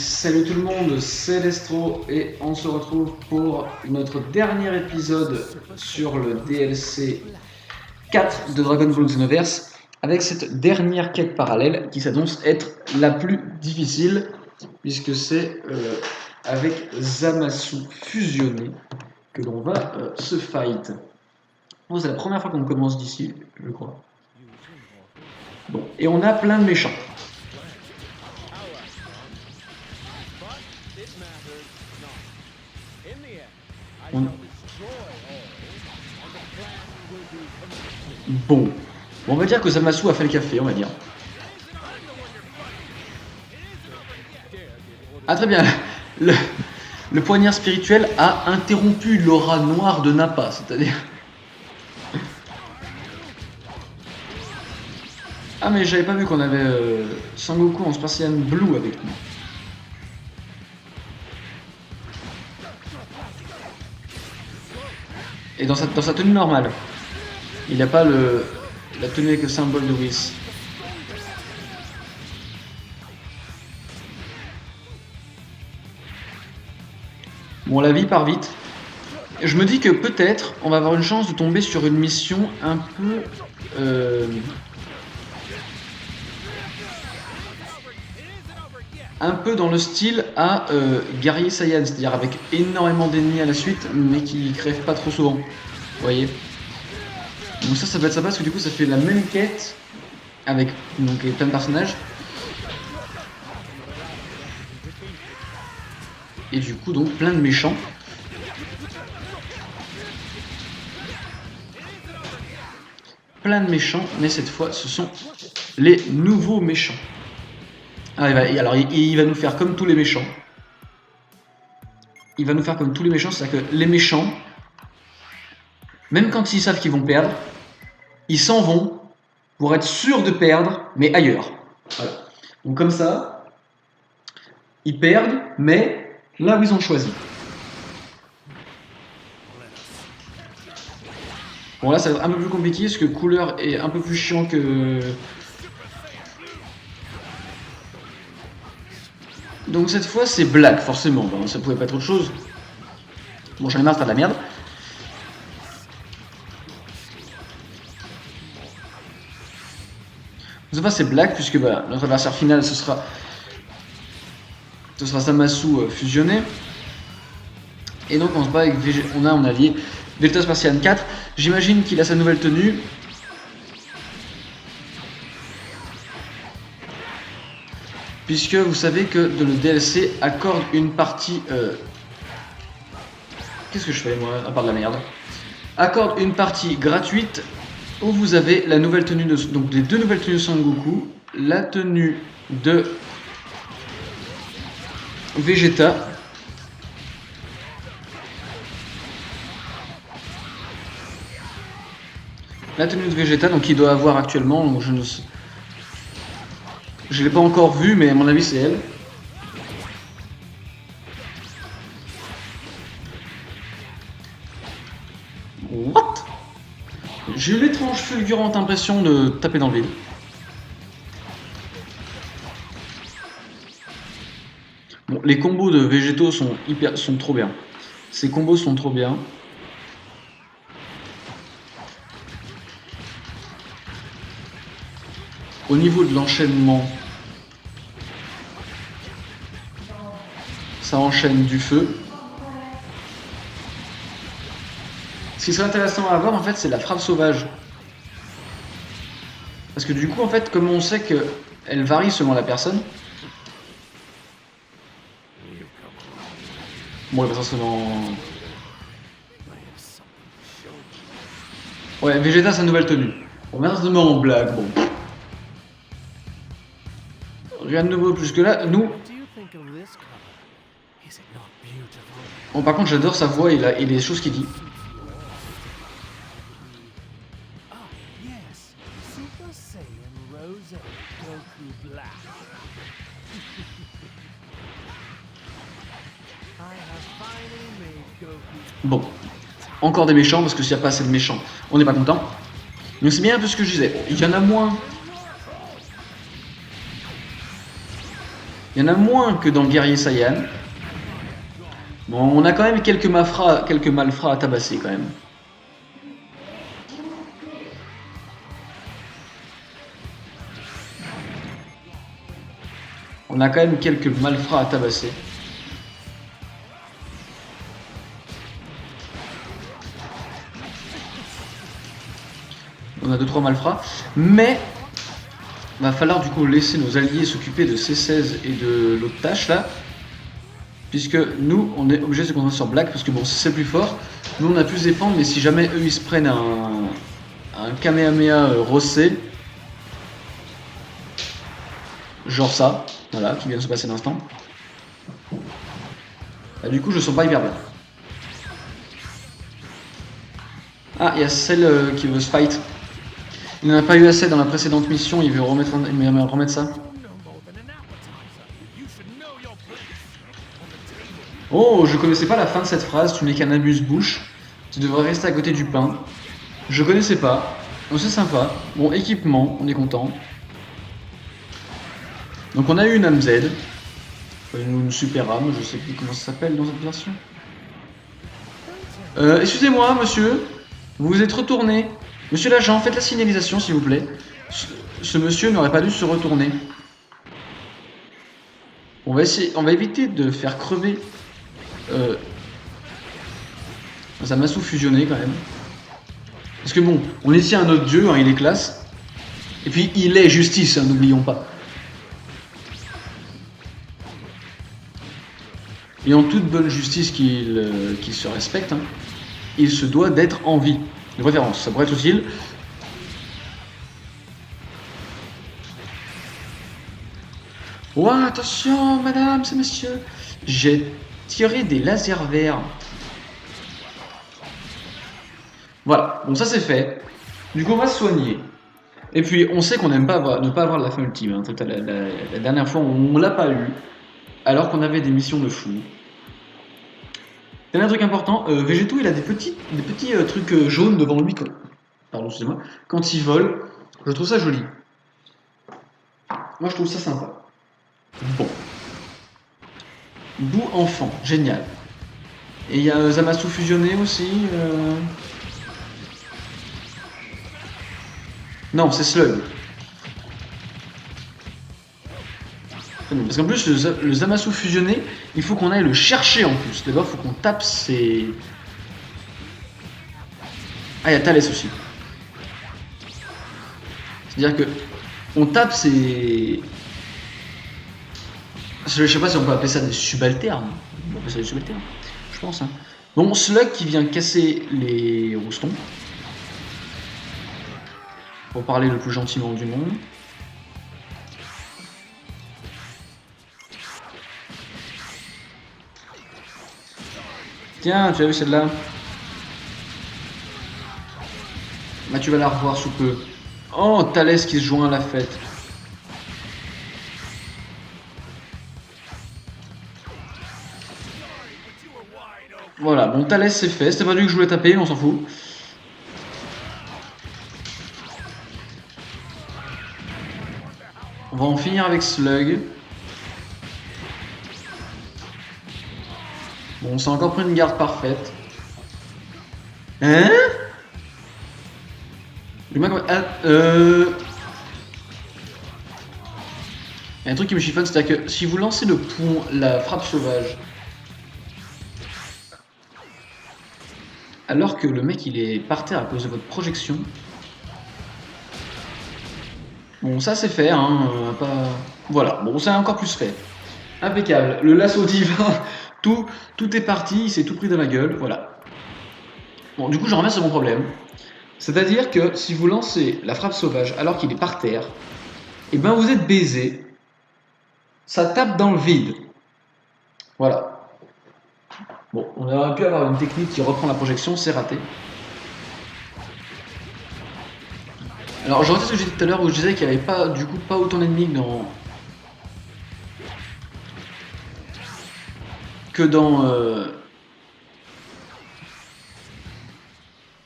Salut tout le monde, c'est Destro et on se retrouve pour notre dernier épisode sur le DLC 4 de Dragon Ball Xenoverse avec cette dernière quête parallèle qui s'annonce être la plus difficile puisque c'est avec Zamasu fusionné que l'on va se fight. Bon, c'est la première fois qu'on commence d'ici, je crois. Bon, et on a plein de méchants. Bon, on va dire que Zamasu a fait le café, on va dire. Ah très bien, le poignard spirituel a interrompu l'aura noire de Nappa, c'est-à-dire... Ah mais j'avais pas vu qu'on avait Sangoku en Spartian Blue avec nous. Et dans sa tenue normale. Il n'a pas la tenue avec le symbole de Whis. Bon, la vie part vite. Je me dis que peut-être on va avoir une chance de tomber sur une mission un peu... un peu dans le style à Guerrier Saiyan, c'est-à-dire avec énormément d'ennemis à la suite, mais qui crèvent pas trop souvent. Vous voyez? Donc ça peut être sympa parce que du coup ça fait la même quête avec donc plein de personnages. Et du coup donc plein de méchants. Plein de méchants, mais cette fois ce sont les nouveaux méchants. Ah, alors il va nous faire comme tous les méchants. Il va nous faire comme tous les méchants, c'est-à-dire que les méchants, même quand ils savent qu'ils vont perdre, ils s'en vont pour être sûrs de perdre, mais ailleurs. Voilà. Donc comme ça, ils perdent, mais là où ils ont choisi. Bon là ça va être un peu plus compliqué, parce que couleur est un peu plus chiant que... Donc cette fois c'est Black, forcément, bon, ça pouvait pas être autre chose. Bon j'en ai marre de faire de la merde. Cette fois c'est Black, puisque bah, notre adversaire final ce sera Zamasu fusionné. Et donc on se bat avec on a un allié Vegeta Spartian 4. J'imagine qu'il a sa nouvelle tenue. Puisque vous savez que le DLC accorde une partie... Qu'est-ce que je fais moi, à part de la merde? Accorde une partie gratuite où vous avez la nouvelle tenue de... Donc les deux nouvelles tenues de Sangoku, la tenue de Vegeta. La tenue de Vegeta, donc il doit avoir actuellement, donc je ne sais... Je l'ai pas encore vue, mais à mon avis c'est elle. What? J'ai eu l'étrange fulgurante impression de taper dans le vide. Bon, les combos de végétaux sont trop bien. Ces combos sont trop bien. Au niveau de l'enchaînement, ça enchaîne du feu. Ce qui serait intéressant à voir en fait c'est la frappe sauvage. Parce que du coup en fait comme on sait qu'elle varie selon la personne. Bon elle va forcément... Ouais, Vegeta sa nouvelle tenue. Bon maintenant ça se met en blague, bon. Rien de nouveau plus que là, nous... Bon par contre j'adore sa voix et les choses qu'il dit. Bon, encore des méchants parce que s'il n'y a pas assez de méchants, on n'est pas content. Donc c'est bien un peu ce que je disais, il y en a moins. Il y en a moins que dans le guerrier Saiyan. Bon, on a quand même quelques malfrats à tabasser quand même. On a quand même quelques malfrats à tabasser. On a 2-3 malfrats. Mais va falloir du coup laisser nos alliés s'occuper de C16 et de l'autre tâche là. Puisque nous, on est obligé de se concentrer sur Black, parce que bon, c'est plus fort. Nous, on a pu se défendre, mais si jamais eux, ils se prennent un Kamehameha rossé, genre ça, voilà, qui vient de se passer l'instant. Bah, du coup, je sens pas hyper bien. Ah, il y a celle qui veut se fight. Il n'en a pas eu assez dans la précédente mission, il veut remettre ça. Oh, je connaissais pas la fin de cette phrase, tu n'es qu'un amuse-bouche, tu devrais rester à côté du pain. Je connaissais pas, donc c'est sympa. Bon, équipement, on est content. Donc on a eu une AMZ, une super âme, je sais plus comment ça s'appelle dans cette version. Excusez-moi, monsieur, vous vous êtes retourné. Monsieur l'agent, faites la signalisation s'il vous plaît. Ce monsieur n'aurait pas dû se retourner. On va éviter de faire crever Zamasu fusionné quand même. Parce que bon, on est ici un autre dieu, hein, il est classe. Et puis il est justice, hein, n'oublions pas. Et en toute bonne justice qu'il se respecte, hein, il se doit d'être en vie. De préférence, ça pourrait être utile. Oh, attention, madame et messieurs. J'ai tiré des lasers verts. Voilà, bon ça c'est fait. Du coup on va se soigner. Et puis on sait qu'on n'aime pas ne pas avoir la fin ultime. Hein. La dernière fois on l'a pas eu. Alors qu'on avait des missions de fou. Dernier truc important, Végéto il a des petits trucs jaunes devant lui. Pardon, excusez-moi. Quand il vole, je trouve ça joli. Moi je trouve ça sympa. Bon. Bout enfant, génial. Et il y a Zamasu fusionné aussi. Non, c'est Slug. Parce qu'en plus, le Zamasu fusionné, il faut qu'on aille le chercher en plus. D'abord, il faut qu'on tape ses... Ah, il y a Thalès aussi. C'est-à-dire que on tape ses... Je sais pas si on peut appeler ça des subalternes. On peut appeler ça des subalternes, je pense. Hein. Bon, Slug qui vient casser les roustons. Pour parler le plus gentiment du monde. Tiens, tu as vu celle-là? Bah tu vas la revoir sous peu. Oh, Thalès qui se joint à la fête. Voilà, bon Thalès c'est fait. C'était pas lui que je voulais taper, mais on s'en fout. On va en finir avec Slug. Bon, on s'est encore pris une garde parfaite. Hein? Il y a un truc qui me chiffonne, c'est-à-dire que si vous lancez le pont, la frappe sauvage, alors que le mec il est par terre à cause de votre projection. Bon, ça c'est fait, hein, pas... Voilà, bon, ça a encore plus fait. Impeccable, le lasso divin, tout est parti, il s'est tout pris dans la gueule, voilà. Bon, du coup, j'en reviens sur mon problème. C'est-à-dire que si vous lancez la frappe sauvage alors qu'il est par terre, et ben vous êtes baisé, ça tape dans le vide. Voilà. Bon, on aurait pu avoir une technique qui reprend la projection, c'est raté. Alors, je retrouve ce que j'ai dit tout à l'heure où je disais qu'il n'y avait pas, du coup, pas autant d'ennemis que dans...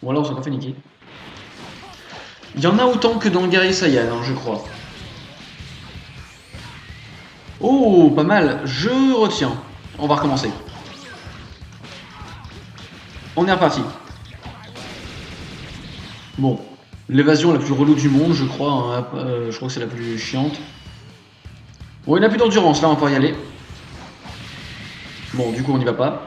Bon, là, on s'est encore fait niquer. Il y en a autant que dans le guerrier Saiyan, hein, je crois. Oh, pas mal. Je retiens. On va recommencer. On est reparti. Bon. L'évasion la plus relou du monde, je crois. Hein. Je crois que c'est la plus chiante. Bon, il n'a plus d'endurance. Là, on va pouvoir y aller. Bon, du coup, on n'y va pas.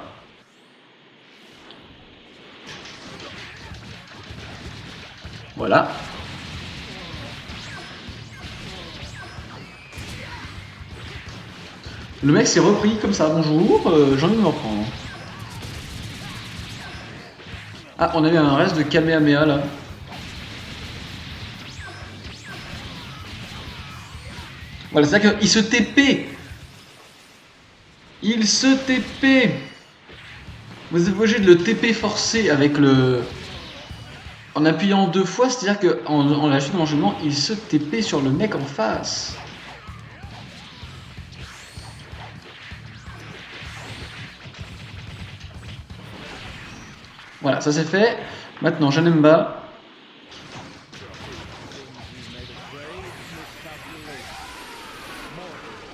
Voilà. Le mec s'est repris comme ça. Bonjour, j'ai envie de me reprendre. Ah, on a eu un reste de Kamehameha là. Voilà, c'est-à-dire qu'il se TP. Il se TP. Vous êtes obligé de le TP forcer avec le... En appuyant 2 fois, c'est-à-dire qu'en l'ajoutant l'enchaînement, il se TP sur le mec en face. Voilà, ça c'est fait. Maintenant, Janemba.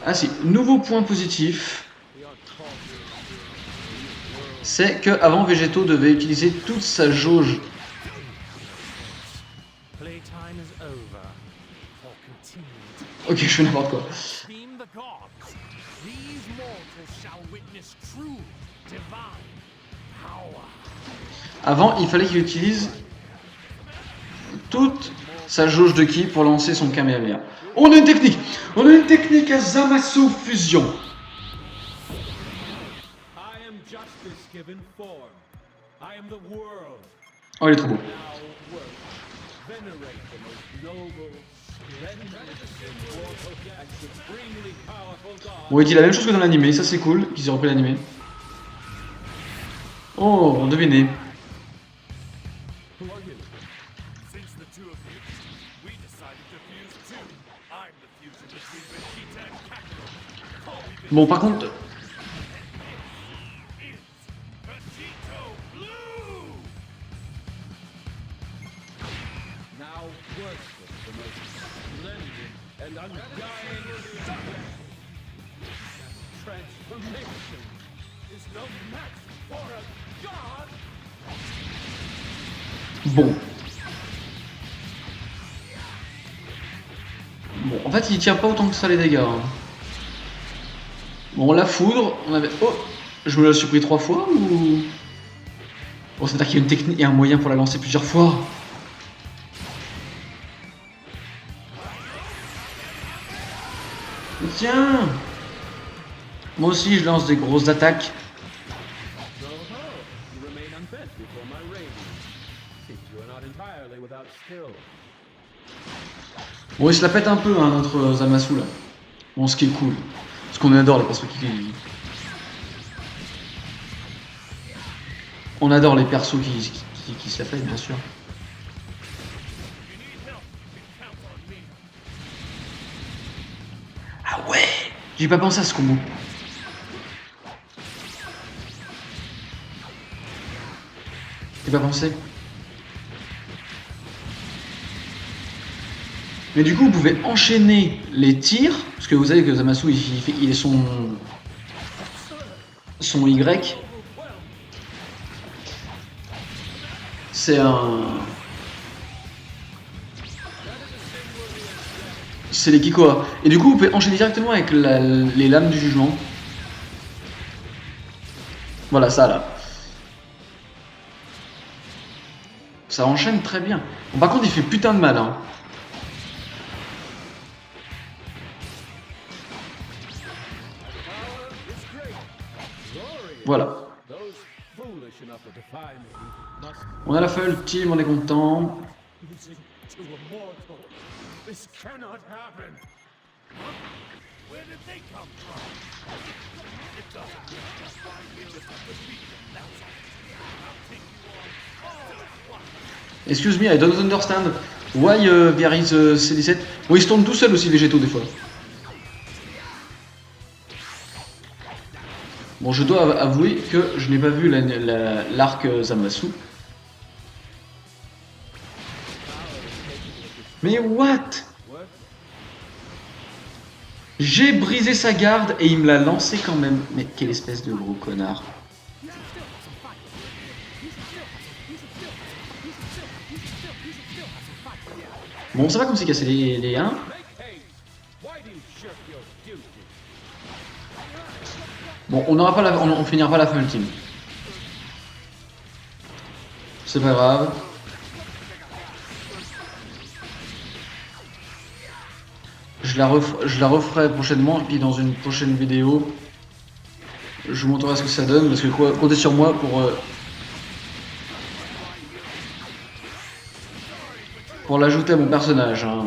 Ah si, nouveau point positif. C'est qu'avant, Végéto devait utiliser toute sa jauge. Ok, je fais n'importe quoi. Avant, il fallait qu'il utilise toute sa jauge de ki pour lancer son Kamehameha. On a une technique. On a une technique à Zamasu Fusion. Oh, il est trop beau. Bon, il dit la même chose que dans l'animé, ça c'est cool qu'ils aient repris l'animé. Oh, devinez. Bon, par contre... Bon. Bon, en fait, il tient pas autant que ça les dégâts. Hein. Bon, la foudre, on avait... Oh, je me la suis pris 3 fois ou... Bon, c'est-à-dire qu'il y a une technique et un moyen pour la lancer plusieurs fois. Tiens! Moi aussi, je lance des grosses attaques. Bon, il se la pète un peu, hein, notre Zamasu, là. Bon, ce qui est cool. Parce qu'on adore les persos qui... On adore les persos qui se la pètent, bien sûr. Ah ouais! J'ai pas pensé à ce combo. J'ai pas pensé. Mais du coup, vous pouvez enchaîner les tirs, parce que vous savez que Zamasu, il est son Y. C'est un... C'est les Kikoa. Et du coup, vous pouvez enchaîner directement avec les lames du jugement. Voilà, ça là. Ça enchaîne très bien. Bon, par contre, il fait putain de mal, hein. Voilà. On a la fin ultime, on est content. Excuse me, I don't understand why there is C17. Bon, il se tourne tout seul aussi, Végéto, des fois. Bon, je dois avouer que je n'ai pas vu l'arc Zamasu. Mais what? J'ai brisé sa garde et il me l'a lancé quand même. Mais quelle espèce de gros connard. Bon, ça va comme c'est cassé les 1. Bon, on finira pas la fin ultime. C'est pas grave. Je la referai prochainement, et puis dans une prochaine vidéo, je vous montrerai ce que ça donne, parce que comptez sur moi pour l'ajouter à mon personnage. Hein.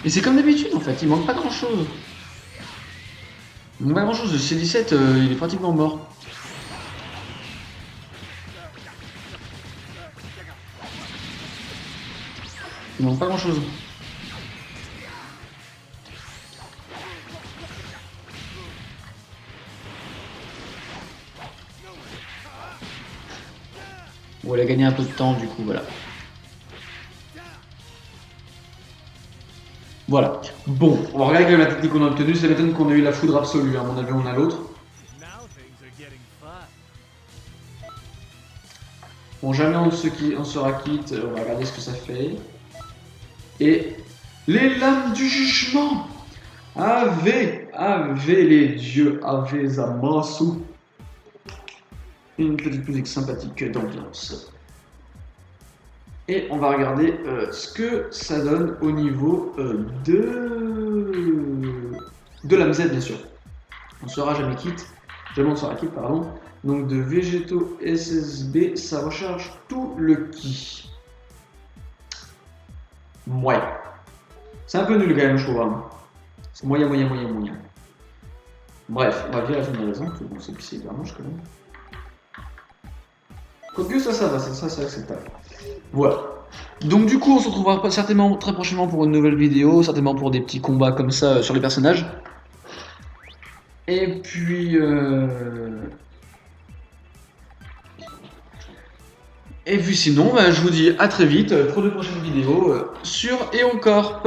Et c'est comme d'habitude en fait, il manque pas grand chose. Il manque pas grand chose, le C17 il est pratiquement mort. Il manque pas grand chose. Bon, elle a gagné un peu de temps du coup, voilà. Voilà. Bon, on va regarder quand même la technique qu'on a obtenue. Ça m'étonne qu'on ait eu la foudre absolue. À mon avis, on a l'autre. Bon, jamais on sera quitte. On va regarder ce que ça fait. Et les lames du jugement. Ave les dieux, ave Zamasu. Une petite musique sympathique d'ambiance. Et on va regarder ce que ça donne au niveau de l'âme Z, bien sûr. On sera jamais quitte. Jamais on sera quitte, pardon. Donc de Végétaux SSB, ça recharge tout le ki. Ouais. C'est un peu nul quand même, je trouve. Hein. C'est moyen. Bref, on va virer la génération, parce que bon, c'est hyper moche quand même. Quoique ça va, ça c'est acceptable. Voilà. Donc du coup, on se retrouvera certainement très prochainement pour une nouvelle vidéo, certainement pour des petits combats comme ça sur les personnages. Et puis... Et puis sinon, bah, je vous dis à très vite pour de prochaines vidéos sur EonCorp.